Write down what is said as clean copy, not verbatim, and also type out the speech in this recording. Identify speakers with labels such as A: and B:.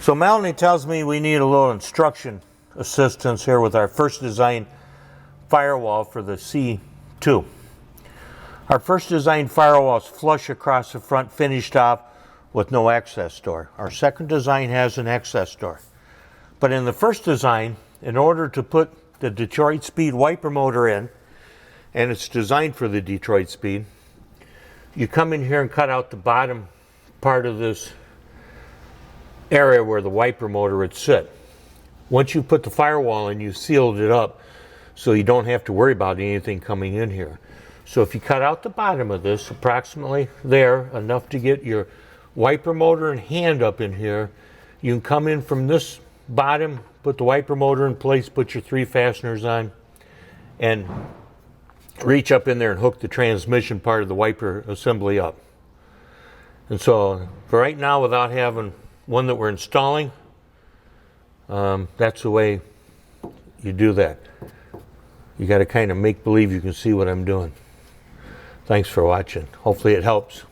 A: So Melanie tells me we need a little instruction assistance here with our first design firewall for the C2. Our first design firewall is flush across the front, finished off with no access door. Our second design has an access door. But in the first design, in order to put the Detroit Speed wiper motor in, and it's designed for the Detroit Speed, you come in here and cut out the bottom part of this area where the wiper motor would sit. Once you put the firewall in, you sealed it up so you don't have to worry about anything coming in here. So if you cut out the bottom of this, approximately there, enough to get your wiper motor and hand up in here, you can come in from this bottom, put the wiper motor in place, put your 3 fasteners on, and reach up in there and hook the transmission part of the wiper assembly up. And so for right now, without having one that we're installing, that's the way you do that. You got to kind of make believe you can see what I'm doing. Thanks for watching. Hopefully it helps.